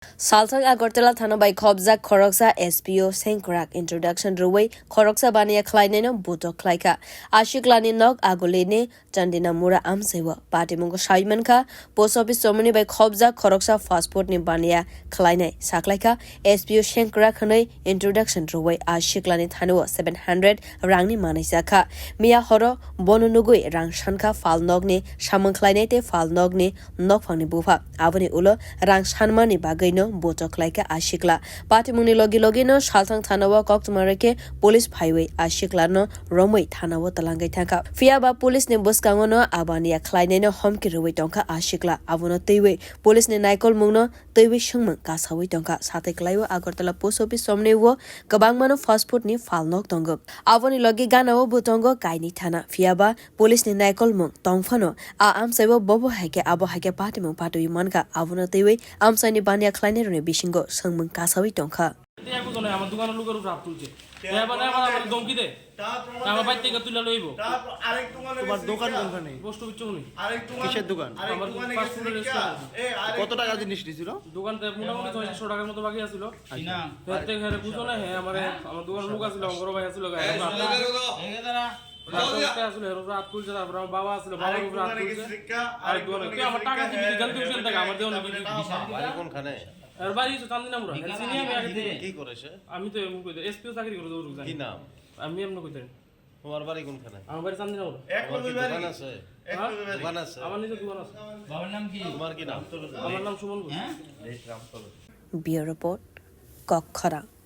Saltang Agortala Thanabai Khobza Khoroksa SPO Sankrak Introduction Ruway Khoroksa bania khwlainai no bwtok khwlaikha sikla ni nok agolene Chandina Mura Amsewa Patimungo Shaimanka Post Office Somoni by Khobza Khoroksa Passport ni bania khwlainai saklaikha SPO Sankrak hanai Introduction Ruway sikla ni Thanawa 700 rangni manaisakha Mia Horo Bonunugui rang shanka fal nogni Shamang khwlainai te fal nogni nokphangni bufa Avani ulo rang shanmani bagai no bwtok khwlaikha sikla Patimungni logi no Saltang Thanawa Koktumareke Police Highway sikla no Romoi Thanawa talangai thangka Fiaba Police ne buskango no abania khwlainai no homki ruwai tongkha sikla abono teiwe Police ne naikol mungno teiwe shungmang kasawi tongkha sathai klaiwa Agartala Post Office somne wo kabangmano passport ni falnok tongo aboni logi ganao butongo kaini thana Fiaba Police ne naikol mung tongphano amsaibo bobo haike abo haike patimung patui manka abono teiwe amsaini bania khwlainai rone bishingo sangmung kasawi tongkha আমার দোকানের লোকের উপর হাত তুলছে এবার আমার ধমকি দে আমার বাইক থেকে তুলে লইব আরেক দোকানে তোমার দোকান কোনখানে পোস্ট অফিস চৌনি আরেক দোকান কিসের দোকান আমার ফাস্টফুডের রেস্টুরেন্ট কত টাকা জিনিস দিছিল দোকানতে মোটামুটি 600 টাকার মতো বাকি আছিল না প্রত্যেক হারে বুঝো না হ্যাঁ আমার দোকানের লোক আছিল বড় ভাই আছিল রাত তুলছে তারপর আমার বাবা আছিল বাবার উপর হাত তুলছে আর দোকানে তুই আমার টাকা দিবি জানতে উঠে টাকা আমার দেওয়া নাকি বাড়ি কোনখানে আর বাড়ি তো চান্দিনা মুরা সিনিয়র আমি আগে থেকে কি করেছে আমি তো এসপিও চাকরি করে দৌড় জানি কি নাম আমি এমন কইতেন তোমার বাড়ি কোনখানে আমার বাড়ি চান্দিনা মুরা দোকান আছে দোকান আছে আমার নিজের দোকান আছে বাবার নাম কি তোমার কি নাম আমার নাম সুমন হ্যাঁ Bureau Report Khorok